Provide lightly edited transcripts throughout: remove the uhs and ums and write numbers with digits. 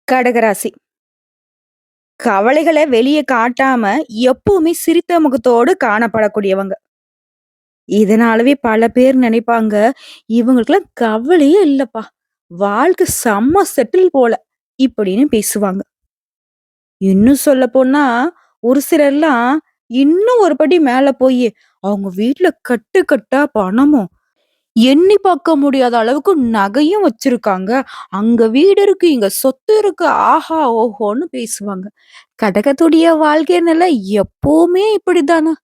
கடகராசி. கவலைகள வெளிய காட்டாம எப்பவுமே சிரித்த முகத்தோடு காணப்படக்கூடியவங்க. இதனாலவே பல பேர் நினைப்பாங்க, இவங்களுக்கெல்லாம் கவலையே இல்லப்பா. வாழ்க்கை செம்ம செட்டில் போல. இப்படின்னு பேசுவாங்க. இன்னும் சொல்லப்போனா, ஒரு சிலர்லாம் இன்னும் ஒரு படி மேல போயி, அவங்க வீட்ல கட்டு கட்டா பணமும், எண்ணி பார்க்க முடியாத அளவுக்கு நகையும் வச்சிருக்காங்க. அங்க வீடு இருக்கு, இங்க சொத்து இருக்கு. ஆஹா! ஓஹோன்னு பேசுவாங்க. கடகத்துடைய வாழ்க்கை நிலை எப்பவுமே இப்படித்தானா?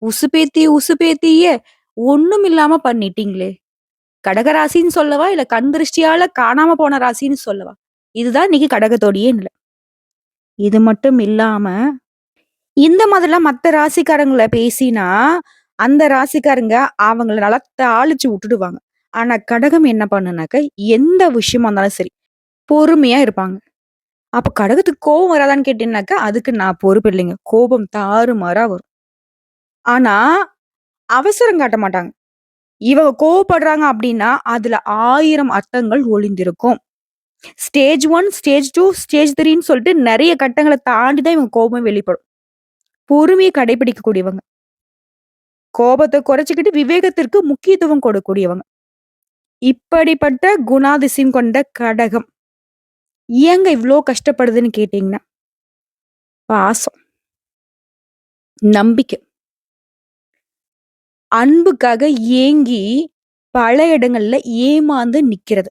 உசுப்பேத்தி உசுப்பேத்தியே ஒண்ணும் இல்லாம பண்ணிட்டீங்களே! கடகராசின்னு சொல்லவா? இல்ல கண் திருஷ்டியால காணாம போன ராசின்னு சொல்லவா? இதுதான் இன்னைக்கு கடகத்தோடைய நிலை. இது மட்டும் இல்லாம, இந்த மாதிரிலாம் மத்த ராசிக்காரங்கள பேசினா, அந்த ராசிக்காரங்க அவங்கள நல்லா தாளிச்சு விட்டுடுவாங்க. ஆனா கடகம் என்ன பண்ணுனாக்க, எந்த விஷயமா இருந்தாலும் சரி, பொறுமையா இருப்பாங்க. அப்ப கடகத்துக்கு கோவம் வராதான்னு கேட்டீங்கன்னாக்கா, அதுக்கு நான் பொறுப்பு இல்லைங்க. கோபம் தாறுமாறா வரும். ஆனா, அவசரம் காட்ட மாட்டாங்க. இவங்க கோவப்படுறாங்க அப்டின்னா, அதுல 1000 அர்த்தங்கள் ஒளிந்திருக்கும். ஸ்டேஜ் 1, ஸ்டேஜ் 2, ஸ்டேஜ் 3ன்னு சொல்லிட்டு நெறைய கட்டங்கள தாண்டி தான் இவங்க கோபம் வெளிப்படும். பொறுமைய கடைபிடிக்கக்கூடியவங்க. கோபத்த குறைச்சுக்கிட்டு விவேகத்திற்கு முக்கியத்துவம் கொடுக்கக்கூடியவங்க. இப்படிப்பட்ட குணாதிசயம் கொண்ட கடகம். ஏங்க இவ்ளோ கஷ்டப்படுதுன்னு கேட்டீங்கன்னா, பாசம், நம்பிக்கை, அன்புக்காக ஏங்கி பல இடங்கள்ல ஏமாந்து நிக்கிறது.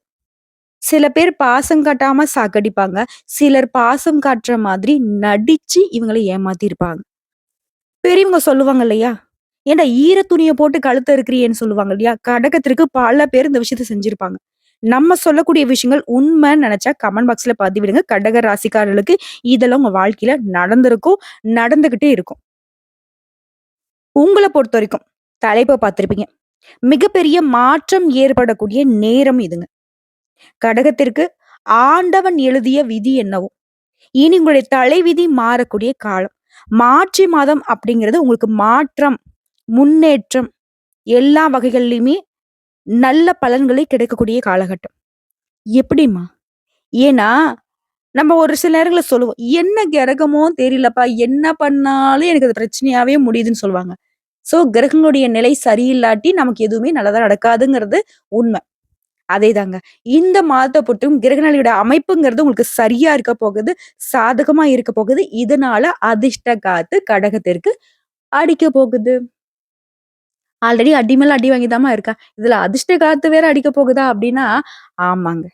சில பேர் பாசம் காட்டாம சாகடிப்பாங்க. சிலர் பாசம் காட்டுற மாதிரி நடிச்சு இவங்கள ஏமாத்திருப்பாங்க. பெரியவங்க சொல்லுவாங்க இல்லையா? "ஏன்டா ஈர துணிய போட்டு கழுத்த அறுக்குறியேன்னு" சொல்லுவாங்க இல்லையா? கடகத்திற்கு பல பேர் இந்த விஷயத்த செஞ்சிருப்பாங்க. நம்ம சொல்லக்கூடிய விஷயங்கள் உண்மைன்னு நெனச்சா கமெண்ட் பாக்ஸ்ல பதிவிடுங்க. கடக ராசிக்காரர்களுக்கு இதெல்லாம் உங்க வாழ்க்கையில நடந்திருக்கும், நடந்துகிட்டே இருக்கும். உங்கள பொறுத்தவரைக்கும் தலைப்ப பார்த்திருப்பீங்க. மிகப்பெரிய மாற்றம் ஏற்படக்கூடிய நேரம் இதுங்க. கடகத்திற்கு ஆண்டவன் எழுதிய விதி என்னவோ, இனி உங்களுடைய தலைவிதி மாறக்கூடிய காலம். மார்ச் மாதம் அப்படிங்கிறது உங்களுக்கு மாற்றம், முன்னேற்றம் எல்லா வகைகள்லயுமே நல்ல பலன்களே கிடைக்கக்கூடிய காலகட்டம். எப்படிம்மா? ஏன்னா, நம்ம ஒரு சில நேரங்கள்ல சொல்லுவோம். "என்ன கிரகமோ தெரியலப்பா. என்ன பண்ணாலும் எனக்கு அது பிரச்சனையாவே முடியுதுன்னு" சொல்லுவாங்க. சோ, கிரகங்களுடைய நிலை சரியில்லாட்டி நமக்கு எதுவுமே நல்லதா நடக்காதுங்கிறது உண்ம. அதேதாங்க. இந்த மாதத்த பொறுத்தும் கிரகநிலையோட அமைப்புங்கிறது உங்களுக்கு சரியா இருக்க போகுது. சாதகமா இருக்க போகுது. இதனால அதிர்ஷ்ட காத்து கடகத்திற்கு அடிக்க போகுது. ஆல்ரெடி அடி மேல அடி வாங்கி தாம்மா இருக்கா. இதுல அதிர்ஷ்ட காத்து வேற அடிக்க போகுதா அப்டின்னா, ஆமாங்க.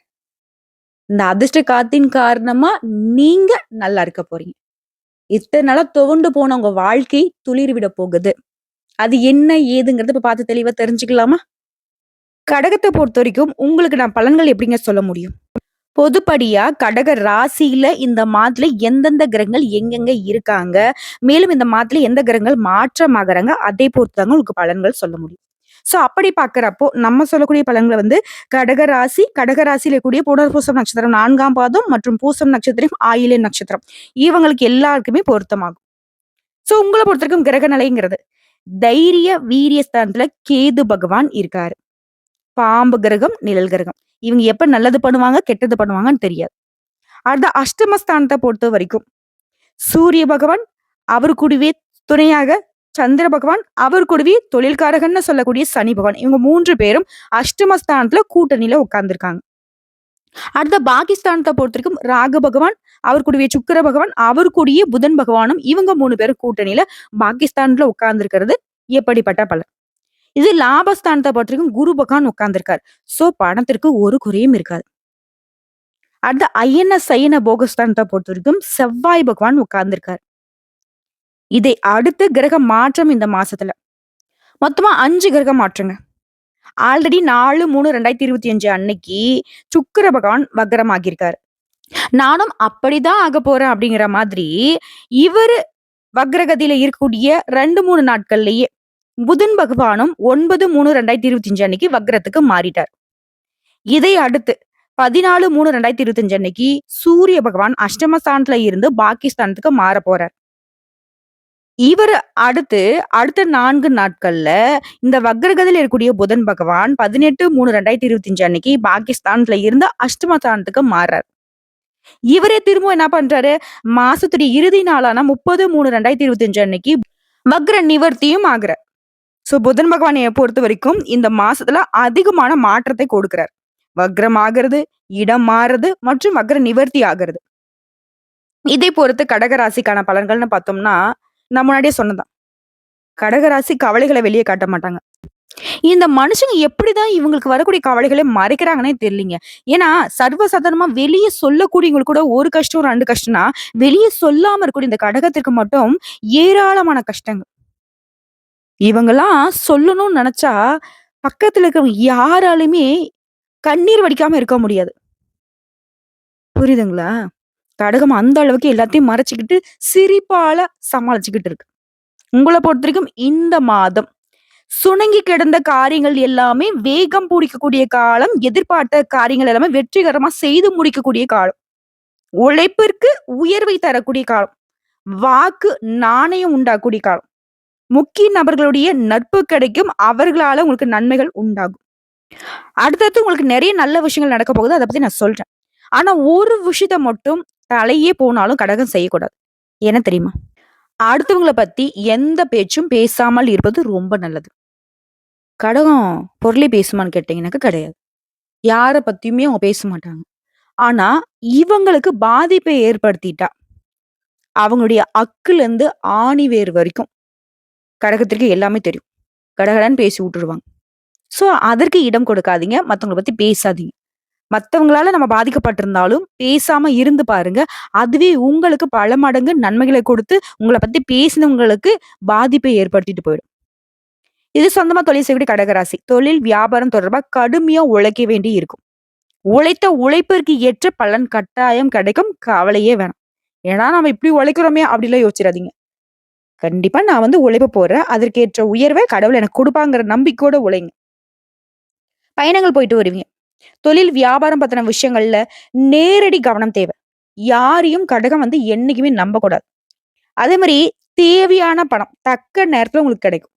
இந்த அதிர்ஷ்ட காத்தின் காரணமா நீங்க நல்லா இருக்க போறீங்க. இத்தன நாளா துவண்டு போன உங்க வாழ்க்கை துளிர் விட போகுது. அது என்ன ஏதுங்கிறத இப்ப பார்த்து தெளிவா தெரிஞ்சுக்கலாமா? கடகத்த பொறுத்தவரைக்கும் உங்களுக்கு நான் பலன்கள் எப்படிங்க சொல்ல முடியும்? பொதுப்படியா கடக ராசியில இந்த மாதத்துல எந்தெந்த கிரகங்கள் எங்கெங்க இருக்காங்க, மேலும் இந்த மாதத்துல எந்த கிரகங்கள் மாற்றமாகறாங்க, அதை பொறுத்து தாங்க உங்களுக்கு பலன்கள் சொல்ல முடியும். சோ அப்படி பார்க்கிறப்போ, நம்ம சொல்லக்கூடிய பலன்கள வந்து கடக ராசி, கடக ராசியில இருக்கக்கூடிய புனர்பூசம் நட்சத்திரம் 4ஆம் பாதம் மற்றும் பூசம் நட்சத்திரம், ஆயில்யம் நட்சத்திரம். இவங்களுக்கு எல்லாருக்குமே பொருத்தமாகும். சோ உங்கள பொறுத்தவரைக்கும் கிரக நிலைங்கிறது, தைரிய, வீரிய ஸ்தானத்துல கேது பகவான் இருக்காரு. பாம்பு கிரகம், நிழல் கிரகம். இவங்க எப்ப நல்லது பண்ணுவாங்க, கெட்டது பண்ணுவாங்கன்னு தெரியாது. அடுத்த அஷ்டமஸ்தானத்த பொறுத்தவரைக்கும், சூரிய பகவான், அவர் கூடவே துணையாக சந்திர பகவான், அவர் கூடவே தொழில்காரகன்னு சொல்லக்கூடிய சனி பகவான். இவங்க 3 பேரும் அஷ்டமஸ்தானத்துல கூட்டணியில உட்கார்ந்திருக்காங்க. அடுத்த பாகிஸ்தானத்த பொறுத்தவரைக்கும் ராகு பகவான், அவர் கூடவே சுக்கிர பகவான், அவர் கூடயே புதன் பகவானும் இவங்க 3 பேரும் கூட்டணியில பாகிஸ்தான்ல உட்கார்ந்திருக்கிறது எப்படிப்பட்ட பலன்? இது லாபஸ்தானத்த பொறுத்தவரைக்கும் குரு பகவான் உட்கார்ந்திருக்காரு. சோ பணத்திற்கு ஒரு குறையும் இருக்காது. அடுத்து அயன சயன போகஸ்தானத்த பொறுத்தவரைக்கும் செவ்வாய் பகவான் உட்கார்ந்திருக்காரு. இதை அடுத்து கிரக மாற்றம் இந்த மாசத்துல. மொத்தமா 5 கிரக மாற்றங்க. ஆல்ரெடி 4/3/2025 அன்னைக்கு சுக்கிர பகவான் வக்ரமாகியிருக்காரு. நானும் அப்படிதான் ஆகப் போறேன் அப்படிங்கிற மாதிரி, இவரு வக்ரகதியில இருக்கக்கூடிய 2, 3 நாட்கள்லயே புதன் பகவானும் 9/3/2025 அன்னைக்கு வக்ரத்துக்கு மாறிட்டார். இதை அடுத்து 14/3/2025 அன்னைக்கு சூரிய பகவான் அஷ்டமஸ்தானத்துல இருந்து பாகிஸ்தானத்துக்கு மாறப் போறார். இவரு அடுத்த 4 நாட்கள்ல இந்த வக்ரகதியில இருக்கக்கூடிய புதன் பகவான் 18/3/2025 அன்னைக்கு பாகிஸ்தான்ல இருந்து அஷ்டமஸ்தானத்துக்கு மாறார். இவரே திரும்பவும் என்ன பண்றாரு, மாசத்துடைய இறுதி நாளான 30/3/2025 அன்னைக்கு வக்ர நிவர்த்தியும் ஆகுறார். புதன் பகவானைய பொறுத்தவரைக்கும் இந்த மாசத்துல அதிகமான மாற்றத்தை கொடுக்கிறார். வக்ரம் ஆகுறது, இடம் மாறுறது மற்றும் வக்ர நிவர்த்தி ஆகுறது. இதை பொறுத்து கடகராசிக்கான பலன்கள்னு பார்த்தோம்னா, நான் முன்னாடியே சொன்னதுதான். கடகராசி கவலைகள வெளிய காட்ட மாட்டாங்க. இந்த மனுஷங்க எப்படிதான் இவங்களுக்கு வரக்கூடிய கவலைகள மறைக்கிறாங்கன்னே தெரியலங்க. ஏன்னா, சர்வசாதாரணமா வெளிய சொல்லக்கூடியவங்களுக்கு கூட ஒரு கஷ்டம், 2 கஷ்டம்னா, வெளிய சொல்லாம இருக்கக்கூடிய இந்த கடகத்திற்கு மட்டும் ஏராளமான கஷ்டங்கள். இவங்கலாம் சொல்லணும்னு நெனச்சா, பக்கத்துல இருக்கிறவங்க யாராலுமே கண்ணீர் வடிக்காம இருக்க முடியாது. புரியுதுங்களா? கடகம் அந்த அளவுக்கு எல்லாத்தையும் மறைச்சுக்கிட்டு, சிரிப்பால சமாளிச்சுக்கிட்டு இருக்கு. உங்கள பொறுத்தவரைக்கும் இந்த மாதம் சுணங்கி கிடந்த காரியங்கள் எல்லாமே வேகம் பிடிக்கக்கூடிய காலம். எதிர்பார்த்த காரியங்கள் எல்லாமே வெற்றிகரமா செய்து முடிக்கக்கூடிய காலம். உழைப்பிற்கு உயர்வை தரக்கூடிய காலம். வாக்கு நாணயம் உண்டாகக்கூடிய காலம். முக்கிய நபர்களுடைய நட்பு கிடைக்கும். அவர்களால உங்களுக்கு நன்மைகள் உண்டாகும். அடுத்தடுத்து உங்களுக்கு நெறைய நல்ல விஷயங்கள் நடக்க போகுது. அத பத்தி நான் சொல்றேன். ஆனா ஒரு விஷயத்த மட்டும் தலையே போனாலும் கடகம் செய்யக்கூடாது. என்ன தெரியுமா? அடுத்தவங்கள பத்தி எந்த பேச்சும் பேசாமல் இருப்பது ரொம்ப நல்லது. கடகம் பொருளே பேசுமான்னு கேட்டீங்கன்னாக்க கிடையாது. யார பத்தியுமே அவங்க பேச மாட்டாங்க. ஆனா, இவங்களுக்கு பாதிப்பை ஏற்படுத்திட்டா, அவங்களுடைய அக்குலருந்து ஆணி வேர் வரைக்கும் கடகத்திற்கு எல்லாமே தெரியும். கடகடன்னு பேசி விட்டுருவாங்க. அதற்கு இடம் கொடுக்காதீங்க. மத்தவங்கள பத்தி பேசாதீங்க. மத்தவங்களால நம்ம பாதிக்கப்பட்டிருந்தாலும், பேசாம இருந்து பாருங்க. அதுவே உங்களுக்கு பல மடங்கு நன்மைகள கொடுத்து, உங்கள பத்தி பேசினவங்களுக்கு பாதிப்பை ஏற்படுத்திட்டு போயிடும். இது சொந்தமா தொழில் செய்யக்கூடிய கடகராசி. தொழில், வியாபாரம் தொடர்பா கடுமையா உழைக்க வேண்டி இருக்கும். உழைத்த உழைப்பிற்கு ஏற்ற பலன் கட்டாயம் கிடைக்கும். கவலையே வேணாம். ஏன்னா நம்ம இப்படி உழைக்கிறோமே அப்படிலாம் யோசிச்சிடாதீங்க. கண்டிப்பா நான் உழைப்ப போடுறேன். அதற்கேற்ற உயர்வை கடவுள் எனக்கு குடுப்பாங்கிற நம்பிக்கையோட உழைங்க. பயணங்கள் போயிட்டு வருவீங்க. தொழில், வியாபாரம் பத்தின விஷயங்கள்ல நேரடி கவனம் தேவை. யாரையும் கடகம் என்னைக்குமே நம்பக்கூடாது. அதே மாரி தேவையான பணம் தக்க நேரத்துல உங்களுக்கு கிடைக்கும்.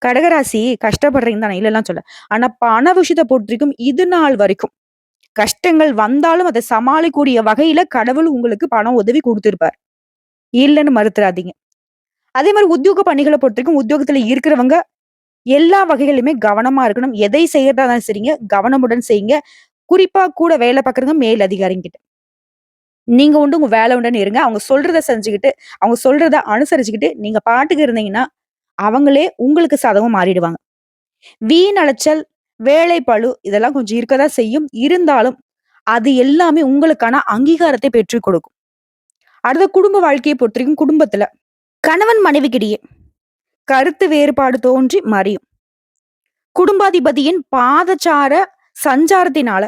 கடகராசி கஷ்டப்படுறீங்க தான் இல்லலாம் சொல்ல. ஆனா பண விஷயத்த பொறுத்தவரைக்கும் இது நாள் வரைக்கும் கஷ்டங்கள் வந்தாலும் அதை சமாளிக்கக்கூடிய வகையில கடவுள் உங்களுக்கு பணம் உதவி குடுத்திருப்பார். இல்லன்னு மறுத்துறாதீங்க. அதே மாரி உத்தியோக பணிகள பொறுத்தவரைக்கும் உத்தியோகத்துல இருக்கிறவங்க எல்லா வகைகளிலுமே கவனமா இருக்கணும். எதை செய்யறதா இருந்தாலும் சரிங்க, கவனமுடன் செய்யுங்க. குறிப்பா கூட வேலை பார்க்குறவங்க மேல் அதிகாரிங்கிட்ட. நீங்க உண்டு உங்க வேலை உண்டுன்னு இருங்க. அவங்க சொல்றத செஞ்சுகிட்டு, அவங்க சொல்றத அனுசரிச்சுக்கிட்டு நீங்க பாட்டுக்கு இருந்தீங்கன்னா, அவங்களே உங்களுக்கு சாதகமா மாறிடுவாங்க. வீண் அலைச்சல், வேலைப்பளு இதெல்லாம் கொஞ்சம் இருக்கதான் செய்யும். இருந்தாலும், அது எல்லாமே உங்களுக்கான அங்கீகாரத்தை பெற்றுக் கொடுக்கும். அடுத்த குடும்ப வாழ்க்கைய பொறுத்தவரைக்கும் குடும்பத்துல கணவன் மனைவிக்கிடையே கருத்து வேறுபாடு தோன்றி மறையும். குடும்பாதிபதியின் பாதச்சார சஞ்சாரத்தினால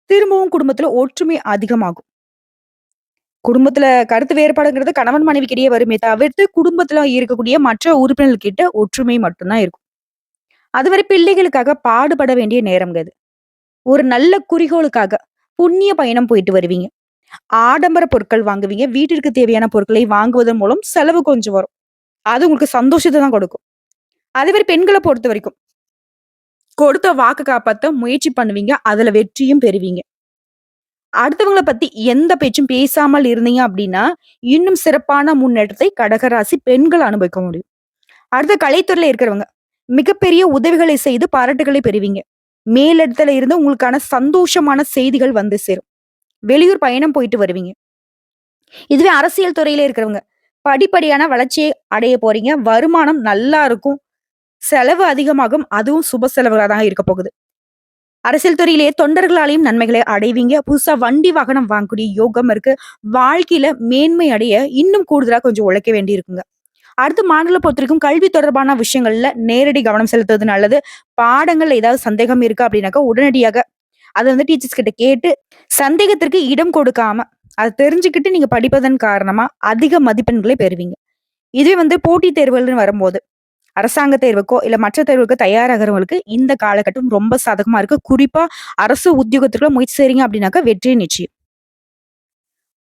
திரும்பவும் குடும்பத்துல ஒற்றுமை அதிகமாகும். குடும்பத்துல கருத்து வேறுபாடுங்கிறது கணவன் மனைவிக்கிடையே வருமே தவிர்த்து, குடும்பத்துல இருக்கக்கூடிய மற்ற உறுப்பினர்கள்கிட்ட ஒற்றுமை மட்டும் தான் இருக்கும். அதுவரை பிள்ளைகளுக்காக பாடுபட வேண்டிய நேரம்ங்க இது. ஒரு நல்ல குறிக்கோளுக்காக புண்ணிய பயணம் போயிட்டு வருவீங்க. ஆடம்பர பொருட்கள் வாங்குவீங்க. வீட்டிற்கு தேவையான பொருட்களை வாங்குவதன் மூலம் செலவு கொஞ்சம் வரும். அது உங்களுக்கு சந்தோஷத்த தான் கொடுக்கும். அதே மாரி பெண்கள பொறுத்தவரைக்கும், கொடுத்த வாக்கு காப்பாத்த முயற்சி பண்ணுவீங்க. அதுல வெற்றியும் பெறுவீங்க. அடுத்தவங்கள பத்தி எந்த பேச்சும் பேசாமல் இருந்தீங்க அப்படின்னா, இன்னும் சிறப்பான முன்னேற்றத்தை கடகராசி பெண்கள் அனுபவிக்க முடியும். அடுத்த கலைத்துறையில இருக்கிறவங்க, மிகப்பெரிய உதவிகளை செய்து பாராட்டுகளை பெறுவீங்க. மேலிடத்துல இருந்து உங்களுக்கான சந்தோஷமான செய்திகள் வந்து சேரும். வெளியூர் பயணம் போயிட்டு வருவீங்க. இதுவே அரசியல் துறையில இருக்கிறவங்க, படிப்படியான வளர்ச்சியை அடைய போறீங்க. வருமானம் நல்லா இருக்கும். செலவு அதிகமாகும். அதுவும் சுப செலவுகளா தான் இருக்க போகுது. அரசியல் துறையிலேயே தொண்டர்களாலேயும் நன்மைகளை அடைவீங்க. புதுசா வண்டி, வாகனம் வாங்கக்கூடிய யோகம் இருக்கு. வாழ்க்கையில மேன்மை அடைய இன்னும் கூடுதலா கொஞ்சம் உழைக்க வேண்டி இருக்குங்க. அடுத்து மாநில பொறுத்தவரைக்கும் கல்வி தொடர்பான விஷயங்கள்ல நேரடி கவனம் செலுத்துவது நல்லது. பாடங்கள்ல ஏதாவது சந்தேகம் இருக்கு அப்படின்னாக்கா, உடனடியாக அத டீச்சர்ஸ் கிட்ட கேட்டு சந்தேகத்திற்கு இடம் கொடுக்காம, அத தெரிஞ்சுக்கிட்டு நீங்க படிப்பதன் காரணமா அதிக மதிப்பெண்களை பெறுவீங்க. இதுவே போட்டித் தேர்வுகள்னு வரும்போது, அரசாங்க தேர்வுக்கோ, இல்ல மற்ற தேர்வுக்கோ தயாராகிறவங்களுக்கு இந்த காலகட்டம் ரொம்ப சாதகமா இருக்கு. குறிப்பா அரசு உத்தியோகத்துக்குள்ள முயற்சி செய்றீங்க அப்படின்னாக்கா வெற்றி நிச்சயம்.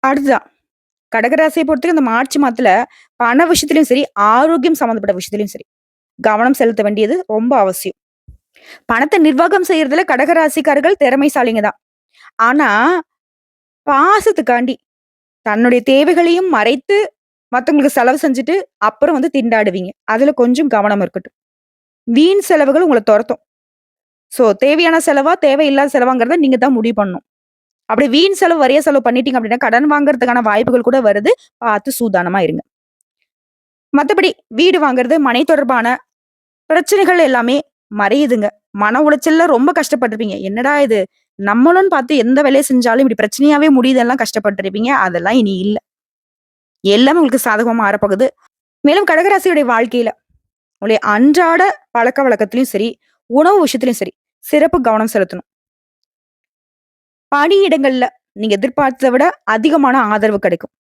அடுத்ததான் கடகராசியை பொறுத்தவரைக்கும் இந்த மார்ச் மாதத்துல பண விஷயத்திலயும் சரி, ஆரோக்கியம் சம்மந்தப்பட்ட விஷயத்திலயும் சரி, கவனம் செலுத்த வேண்டியது ரொம்ப அவசியம். பணத்த நிர்வாகம் செய்யறதுல கடகராசிக்காரர்கள் திறமைசாலிங்க தான். ஆனா, பாசத்துக்காண்டி தன்னுடைய தேவைகளையும் மறைத்து மத்தவங்களுக்கு செலவு செஞ்சுட்டு, அப்புறம் வந்து திண்டாடுவீங்க. அதுல கொஞ்சம் கவனம் இருக்கட்டும். வீண் செலவுகள் உங்கள தொரத்தும். சோ தேவையான செலவா, தேவையில்லாத செலவாங்கிறத நீங்க தான் முடிவு பண்ணணும். அப்படி வீண் செலவு, வறிய செலவு பண்ணிட்டீங்க அப்படின்னா, கடன் வாங்குறதுக்கான வாய்ப்புகள் கூட வருது. பார்த்து சூதானமா இருங்க. மத்தபடி வீடு வாங்குறது, மனை தொடர்பான பிரச்சனைகள் எல்லாமே மறையுதுங்க. மன உளைச்சல்ல ரொம்ப கஷ்டப்பட்டுருப்பீங்க. என்னடா இது! நம்மளும்னு பார்த்து எந்த வேலைய செஞ்சாலும் இப்படி பிரச்சனையாவே முடியுதெல்லாம் கஷ்டப்பட்டுருப்பீங்க. அதெல்லாம் இனி இல்ல. எல்லாமே உங்களுக்கு சாதகமா மாறப்போகுது. மேலும் கடகராசியுடைய வாழ்க்கையில உங்களுடைய அன்றாட பழக்கவழக்கத்திலயும் சரி, உணவு விஷயத்திலயும் சரி, சிறப்பு கவனம் செலுத்தணும். பணியிடங்கள்ல நீங்க எதிர்பார்த்தத விட அதிகமான ஆதரவு கிடைக்கும்.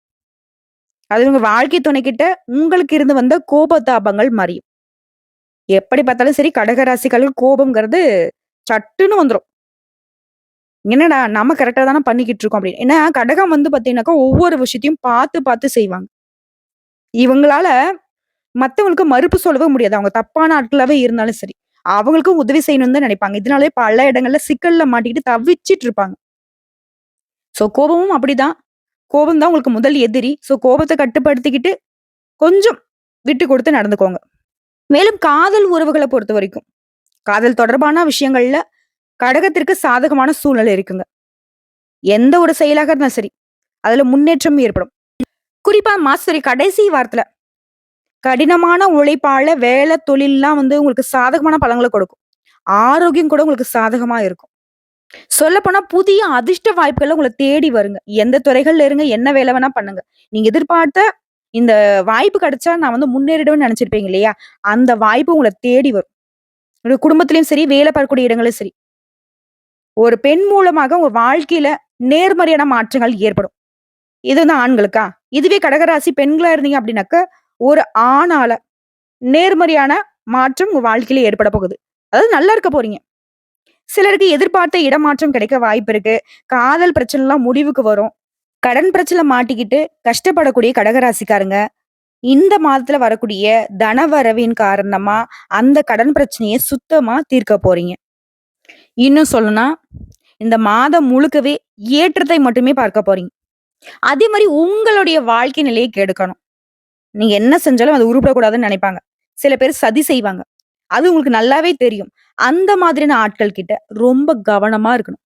அது உங்க வாழ்க்கை துணைக்கிட்ட உங்களுக்கு இருந்து வந்த கோபதாபங்கள் மறையும். எப்படி பார்த்தாலும் சரி, கடகராசிகளுக்கு கோபம்ங்கிறது சட்டுன்னு வந்துரும். என்னடா நம்ம கரெக்ட்டா தான பண்ணிக்கிட்டு இருக்கோம் அப்படின்னு. ஏன்னா கடகம் வந்து பார்த்தீங்கன்னாக்கா, ஒவ்வொரு விஷயத்தையும் பார்த்து பார்த்து செய்வாங்க. இவங்களால மத்தவங்களுக்கு மறுப்பு சொல்லவே முடியாது. அவங்க தப்பான ஆட்களாவே இருந்தாலும் சரி. அவங்களுக்கும் உதவி செய்யணும்னு தான் நினைப்பாங்க. இதனாலயே பல இடங்கள்ல சிக்கல்ல மாட்டிக்கிட்டு தவிச்சிட்டு இருப்பாங்க. சோ கோபமும் அப்படிதான். கோபம் தான் உங்களுக்கு முதல் எதிரி. சோ கோபத்த கட்டுப்படுத்திக்கிட்டு கொஞ்சம் விட்டு குடுத்து நடந்துக்கோங்க. மேலும் காதல் உறவுகள பொறுத்தவரைக்கும், காதல் தொடர்பான விஷயங்கள்ல கடகத்திற்கு சாதகமான சூழ்நிலை இருக்குங்க. எந்த ஒரு செயலாக இருந்தாலும் சரி, அதுல முன்னேற்றம் ஏற்படும். குறிப்பா மாசத்துடைய கடைசி வாரத்துல கடினமான உழைப்பால வேலை, தொழில்லாம் வந்து உங்களுக்கு சாதகமான பலன்கள கொடுக்கும். ஆரோக்கியம் கூட உங்களுக்கு சாதகமா இருக்கும். சொல்லப்போனா புதிய அதிர்ஷ்ட வாய்ப்புகள் உங்கள தேடி வருங்க. எந்த துறைகள்ல இருங்க, என்ன வேலை வேணா பண்ணுங்க. நீங்க எதிர்பார்த்த இந்த வாய்ப்பு கிடைச்சா நான் வந்து முன்னேறிடுவேன்னு நெனச்சிருப்பீங்க இல்லையா? அந்த வாய்ப்பு உங்கள தேடி வரும். உங்க குடும்பத்திலயும் சரி, வேலை பார்க்கக்கூடிய இடங்கள்லயும் சரி. ஒரு பெண் மூலமாக உங்க வாழ்க்கையில நேர்மறையான மாற்றங்கள் ஏற்படும். இது வந்து ஆண்களுக்கா? இதுவே கடகராசி பெண்களா இருந்தீங்க அப்படின்னாக்க, ஒரு ஆணால நேர்மறையான மாற்றம் உங்க வாழ்க்கையில ஏற்பட போகுது. அதாவது நல்லா இருக்க போறீங்க. சிலருக்கு எதிர்பார்த்த இடமாற்றம் கிடைக்க வாய்ப்பு இருக்கு. காதல் பிரச்சனைலாம் முடிவுக்கு வரும். கடன் பிரச்சனை மாட்டிக்கிட்டு கஷ்டப்படக்கூடிய கடகராசிக்காரங்க, இந்த மாதத்துல வரக்கூடிய தனவரவின் காரணமா அந்த கடன் பிரச்சனைய சுத்தமா தீர்க்க போறீங்க. இன்னும் சொல்லணும்னா, இந்த மாதம் முழுக்கவே ஏற்றத்தை மட்டுமே பார்க்க போறீங்க. அதே மாரி உங்களுடைய வாழ்க்கை நிலைய கெடுக்கணும். நீங்க என்ன செஞ்சாலும் அது உருப்படக்கூடாதுன்னு நெனைப்பாங்க. சில பேர் சதி செய்வாங்க. அது உங்களுக்கு நல்லாவே தெரியும். அந்த மாதிரியான ஆட்கள் கிட்ட ரொம்ப கவனமா இருக்கணும்.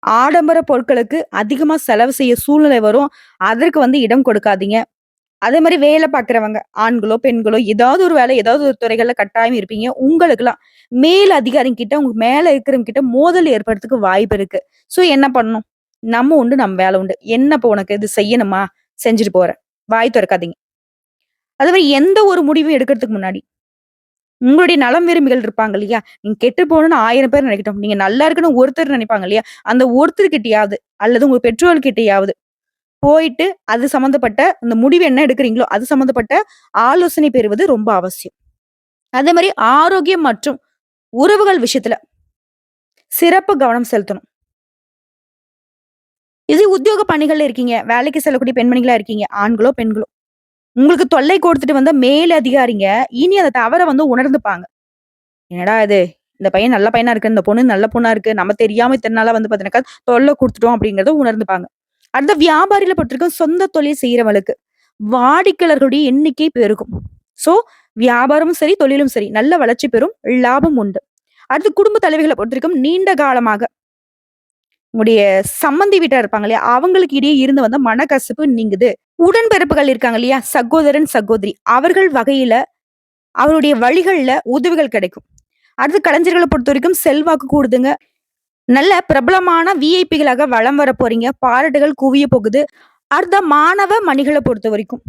ஆடம்பர பொருட்களுக்கு அதிகமா செலவு செய்ய சூழ்நிலை வரும். அதற்கு வந்து இடம் கொடுக்காதீங்க. அதே மாரி வேலை பார்க்கிறவங்க, ஆண்களோ, பெண்களோ ஏதாவது ஒரு வேலை, ஏதாவது ஒரு துறைகள்ல கட்டாயம் இருப்பீங்க. உங்களுக்கெல்லாம் மேல் அதிகாரிங்க கிட்ட, உங்க மேல இருக்கிறவங்க கிட்ட மோதல் ஏற்படுறதுக்கு வாய்ப்பு இருக்கு. சோ என்ன பண்ணணும்? நம்ம உண்டு, நம்ம வேலை உண்டு. என்ன இப்ப உனக்கு இது செய்யணுமா? செஞ்சுட்டு போறேன். வாய் தொறக்காதீங்க. அதே மாரி எந்த ஒரு முடிவும் எடுக்கிறதுக்கு முன்னாடி, உங்களுடைய நலம் விரும்பிகள் இருப்பாங்க இல்லையா? நீங்க கெட்டு போகணும்னு 1000 பேர் நினைக்கட்டும். நீங்க நல்லா இருக்கணும்னு ஒருத்தர் நினைப்பாங்க இல்லையா? அந்த ஒருத்தர்கிட்டயாவது அல்லது உங்க பெற்றோர்கிட்டயாவது போயிட்டு அது சம்மந்தப்பட்ட அந்த முடிவு என்ன எடுக்கிறீங்களோ, அது சம்மந்தப்பட்ட ஆலோசனை பெறுவது ரொம்ப அவசியம். அதே மாரி ஆரோக்கியம் மற்றும் உறவுகள் விஷயத்துல சிறப்பு கவனம் செலுத்தணும். இதே உத்தியோக பணிகள்ல இருக்கீங்க, வேலைக்கு செல்லக்கூடிய பெண்மணிகளா இருக்கீங்க, ஆண்களோ, பெண்களோ. உங்களுக்கு தொல்லை கொடுத்துட்டு வந்த மேல் அதிகாரிங்க, இனி அந்த தவற வந்து உணர்ந்துப்பாங்க. என்னடா இது! இந்த பையன் நல்ல பையனா இருக்கு. இந்த பொண்ணு நல்ல பொண்ணா இருக்கு. நம்ம தெரியாம இத்தன நாளா வந்து பார்த்தீங்கன்னாக்கா, தொல்ல குடுத்துட்டோம் அப்படிங்கிறத உணர்ந்துப்பாங்க. அடுத்த வியாபாரில பொறுத்தவரைக்கும் சொந்த தொழில் செய்றவங்களுக்கு, வாடிக்கையாளர்களுடைய எண்ணிக்கை பெருகும். சோ, வியாபாரமும் சரி, தொழிலும் சரி நல்ல வளர்ச்சி பெறும். லாபம் உண்டு. அடுத்து குடும்ப தலைவிகள பொறுத்தவரைக்கும் நீண்ட காலமாக உங்களுடைய சம்மந்தி வீட்டார் இருப்பாங்க இல்லையா? அவங்களுக்கு இடையே இருந்து வந்த மனக்கசப்பு நீங்குது. உடன்பிறப்புகள் இருக்காங்க இல்லையா? சகோதரன், சகோதரி அவர்கள் வகையில அவருடைய வழிகள்ல உதவிகள் கிடைக்கும். அடுத்து கலைஞர்கள பொறுத்தவரைக்கும் செல்வாக்கு கூடுதுங்க. நல்ல பிரபலமான விஐபிகளாக வலம் வர போறீங்க. பாராட்டுகள் குவிய போகுது. அடுத்த மாணவ மணிகள பொறுத்தவரைக்கும்,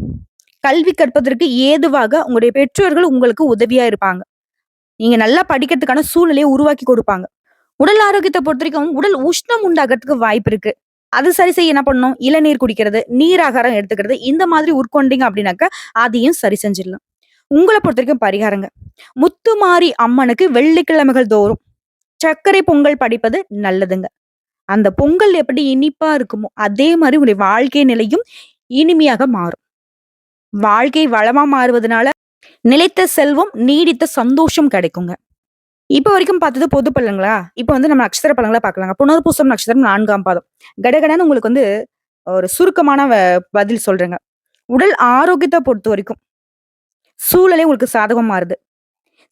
கல்வி கற்பதற்கு ஏதுவாக உங்களுடைய பெற்றோர்கள் உங்களுக்கு உதவியா இருப்பாங்க. நீங்க நல்லா படிக்கிறதுக்கான சூழ்நிலைய உருவாக்கி கொடுப்பாங்க. உடல் ஆரோக்கியத்த பொறுத்தவரைக்கும், உடல் உஷ்ணம் உண்டாகறதுக்கு வாய்ப்பு இருக்கு. அது சரி செய்ய என்ன பண்ணணும்? இளநீர் குடிக்கிறது, நீர் ஆகாரம் எடுத்துக்கிறது, இந்த மாதிரி உட்கொண்டீங்க அப்படின்னாக்க, அதையும் சரி செஞ்சிடலாம். உங்கள பொறுத்தவரைக்கும் பரிகாரங்க. முத்துமாரி அம்மனுக்கு வெள்ளிக்கிழமைகள் தோறும் சர்க்கரை பொங்கல் படைப்பது நல்லதுங்க. அந்த பொங்கல் எப்படி இனிப்பா இருக்குமோ, அதே மாரி உங்களுடைய வாழ்க்கை நிலையும் இனிமையாக மாறும். வாழ்க்கை வளமா மாறுவதனால, நிலைத்த செல்வம், நீடித்த சந்தோஷம் கிடைக்குங்க. இப்ப வரைக்கும் பார்த்தது பொது பலன்களா? இப்ப வந்து நம்ம நட்சத்திர பலன்கள பார்க்கலாங்க. புனர்பூசம் நட்சத்திரம் 4ஆம் பாதம். கடகடன்னு உங்களுக்கு வந்து ஒரு சுருக்கமான பதில் சொல்றேங்க. உடல் ஆரோக்கியத்த பொறுத்தவரைக்கும், சூழலே உங்களுக்கு சாதகமா மாறுது.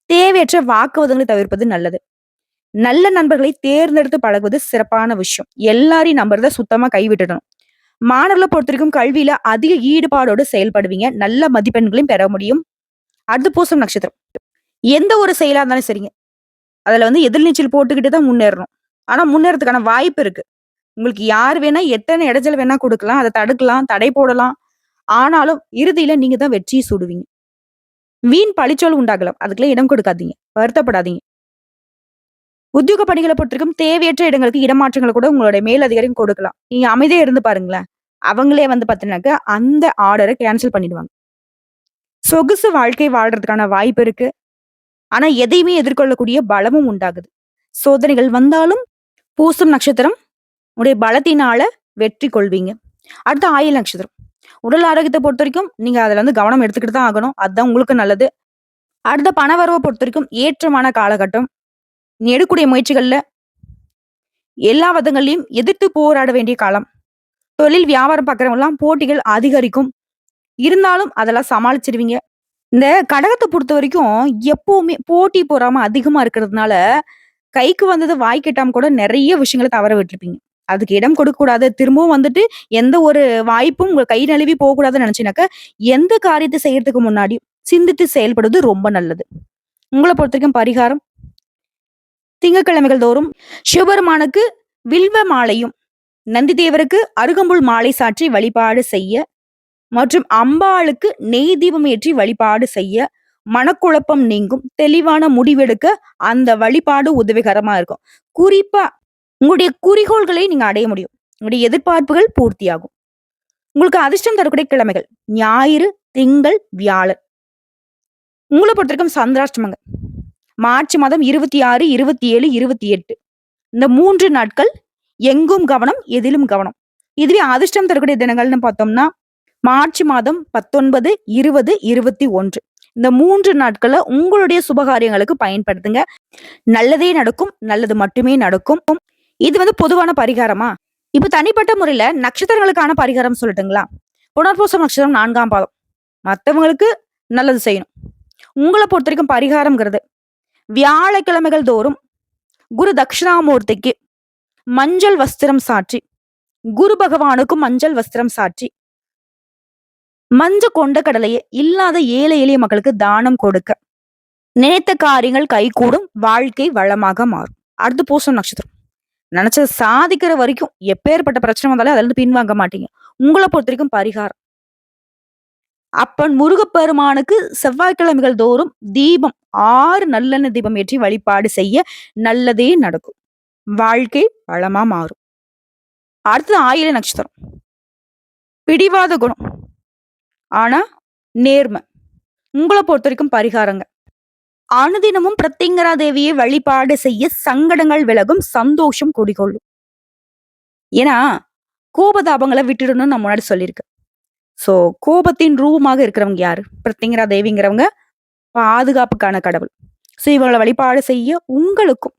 தேவையற்ற வாக்குவாதங்களை தவிர்ப்பது நல்லது. நல்ல நண்பர்களை தேர்ந்தெடுத்து பழகுவது சிறப்பான விஷயம். எல்லாரையும் நம்புறத சுத்தமா கைவிட்டுடணும். மாணவர்கள பொறுத்தவரைக்கும் கல்வியில அதிக ஈடுபாடோடு செயல்படுவீங்க. நல்ல மதிப்பெண்களையும் பெற முடியும். அடுத்து பூசம் நட்சத்திரம். எந்த ஒரு செயலா இருந்தாலும் சரிங்க. அதுல வந்து எதிர்நீச்சல் போட்டுக்கிட்டு தான் முன்னேறணும். ஆனா முன்னேறதுக்கான வாய்ப்பு இருக்கு. உங்களுக்கு யார் வேணா எத்தன இடைஞ்சல் வேணா குடுக்கலாம். அத தடுக்கலாம், தடை போடலாம். ஆனாலும் இறுதியில நீங்க தான் வெற்றிய சூடுவீங்க. வீண் பழிச்சொல் உண்டாகலாம். அதுக்கெல்லாம் இடம் கொடுக்காதீங்க. வருத்தப்படாதீங்க. உத்தியோக பணிகள பொறுத்தவரைக்கும் தேவையற்ற இடங்களுக்கு இடமாற்றங்கள கூட உங்களுடைய மேலதிகாரியும் கொடுக்கலாம். நீங்க அமைதியா இருந்து பாருங்களேன். அவங்களே வந்து பார்த்தீங்கன்னாக்க, அந்த ஆர்டர கேன்சல் பண்ணிடுவாங்க. சொகுசு வாழ்க்கை வாழ்றதுக்கான வாய்ப்பு இருக்கு. ஆனா எதையுமே எதிர்கொள்ளக்கூடிய பலமும் உண்டாகுது. சோதனைகள் வந்தாலும் பூசம் நட்சத்திரம் உடைய பலத்தினால வெற்றி கொள்வீங்க. அடுத்து ஆயில்ய நட்சத்திரம். உடல் ஆரோக்கியத்த பொறுத்தவரைக்கும் நீங்க அதுல வந்து கவனம் எடுத்துக்கிட்டு தான் ஆகணும். அதுதான் உங்களுக்கு நல்லது. அடுத்த பணவரவ பொறுத்தவரைக்கும் ஏற்றமான காலகட்டம். நீ எடுக்கக்கூடிய முயற்சிகள்ல எல்லா விதங்கள்லயும் எதிர்த்து போராட வேண்டிய காலம். தொழில் வியாபாரம் பார்க்குறவங்கலாம் போட்டிகள் அதிகரிக்கும். இருந்தாலும் அதெல்லாம் சமாளிச்சுருவீங்க. இந்த கடகத்த பொறுத்தவரைக்கும் எப்பவுமே போட்டி பொறாம அதிகமா இருக்கிறதுனால, கைக்கு வந்தது வாய்க்கு எட்டாம கூட நெறைய விஷயங்கள தவற விட்டுருப்பீங்க. அதுக்கு இடம் கொடுக்கக்கூடாது. திரும்பவும் வந்துட்டு எந்த ஒரு வாய்ப்பும் உங்க கை நழுவி போகக்கூடாதுன்னு நெனச்சீங்கனாக்க, எந்த காரியத்த செய்யறதுக்கு முன்னாடி சிந்தித்து செயல்படுவது ரொம்ப நல்லது. உங்கள பொறுத்தவரைக்கும் பரிகாரம், திங்கட்கிழமைகள் தோறும் சிவபெருமானுக்கு வில்வ மாலையும், நந்தி தேவருக்கு அருகம்புல் மாலை சாற்றி வழிபாடு செய்ய மற்றும் அம்பாளுக்கு நெய் தீபம் ஏற்றி வழிபாடு செய்ய மனக்குழப்பம் நீங்கும். தெளிவான முடிவெடுக்க அந்த வழிபாடு உதவிகரமா இருக்கும். குறிப்பா உங்களுடைய குறிக்கோள்களை நீங்க அடைய முடியும். உங்களுடைய எதிர்பார்ப்புகள் பூர்த்தியாகும். உங்களுக்கு அதிர்ஷ்டம் தரக்கூடிய கிழமைகள் ஞாயிறு, திங்கள், வியாழன். உங்கள பொறுத்தவரைக்கும் சந்திராஷ்டமங்க. மார்ச் மாதம் 26, 27, 28 இந்த 3 நாட்கள் எங்கும் கவனம், எதிலும் கவனம். இதுவே அதிர்ஷ்டம் தரக்கூடிய தினங்கள்னு பார்த்தோம்னா மார்ச் மாதம் 19, 20, 21 இந்த 3 நாட்கள உங்களுடைய சுபகாரியங்களுக்கு பயன்படுத்துங்க. நல்லதே நடக்கும். நல்லது மட்டுமே நடக்கும். இது வந்து பொதுவான பரிகாரமா? இப்ப தனிப்பட்ட முறையில நட்சத்திரங்களுக்கான பரிகாரம் சொல்லட்டுங்களா? புனர்பூசம் நட்சத்திரம் 4ஆம் பாதம். மத்தவங்களுக்கு நல்லது செய்யணும். உங்கள பொறுத்தவரைக்கும் பரிகாரம்ங்கிறது வியாழக்கிழமைகள் தோறும் குரு தட்சிணாமூர்த்திக்கு மஞ்சள் வஸ்திரம் சாற்றி, குரு பகவானுக்கும் மஞ்சள் வஸ்திரம் சாற்றி மஞ்ச கொண்ட கடலையை இல்லாத ஏழை எளிய மக்களுக்கு தானம் கொடுக்க நினைத்த காரியங்கள் கைகூடும். வாழ்க்கை வளமாக மாறும். அடுத்து பூசம் நட்சத்திரம். நினைச்சது சாதிக்கிற வரைக்கும் எப்பேற்பட்ட பிரச்சனை வந்தாலும் அதுல இருந்து பின்வாங்க மாட்டீங்க. உங்களை பொறுத்த வரைக்கும் பரிகாரம் அப்பன் முருகப்பெருமானுக்கு செவ்வாய்க்கிழமைகள் தோறும் தீபம் 6 நல்லெண்ணெய் தீபம் ஏற்றி வழிபாடு செய்ய நல்லதே நடக்கும். வாழ்க்கை வளமா மாறும். அடுத்தது ஆயில்ய நட்சத்திரம். பிடிவாத குணம். ஆனா நேர்மை. உங்கள பொறுத்தவரைக்கும் பரிகாரங்க. அனுதினமும் பிரத்திங்கரா தேவியை வழிபாடு செய்ய சங்கடங்கள் விலகும், சந்தோஷம் குடிகொள்ளும். ஏன்னா, கோபதாபங்கள விட்டுடணும்னு நான் முன்னாடி சொல்லியிருக்கேன். சோ, கோபத்தின் ரூபமாக இருக்கிறவங்க யாரு? பிரத்திங்கரா தேவிங்கிறவங்க பாதுகாப்புக்கான கடவுள். சோ, இவங்கள வழிபாடு செய்ய உங்களுக்கும்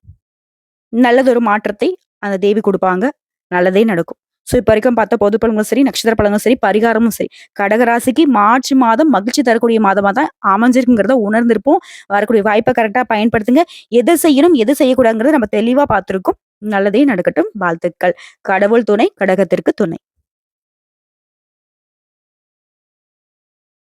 நல்லதொரு மாற்றத்தை அந்த தேவி குடுப்பாங்க. நல்லதே நடக்கும். சோ, இப்ப வரைக்கும் பார்த்த பொது பலன்களும் சரி, நட்சத்திர பலன்களும் சரி, பரிகாரமும் சரி, கடகராசிக்கு மார்ச் மாதம் மகிழ்ச்சி தரக்கூடிய மாதமா தான் அமைஞ்சிருக்குங்கிறத உணர்ந்திருப்போம். வரக்கூடிய வாய்ப்பை கரெக்டா பயன்படுத்துங்க. எதை செய்யணும், எது செய்யக்கூடாதுங்கிறத நம்ம தெளிவா பார்த்திருக்கோம். நல்லதே நடக்கட்டும். வாழ்த்துக்கள். கடவுள் துணை, கடகத்திற்கு துணை.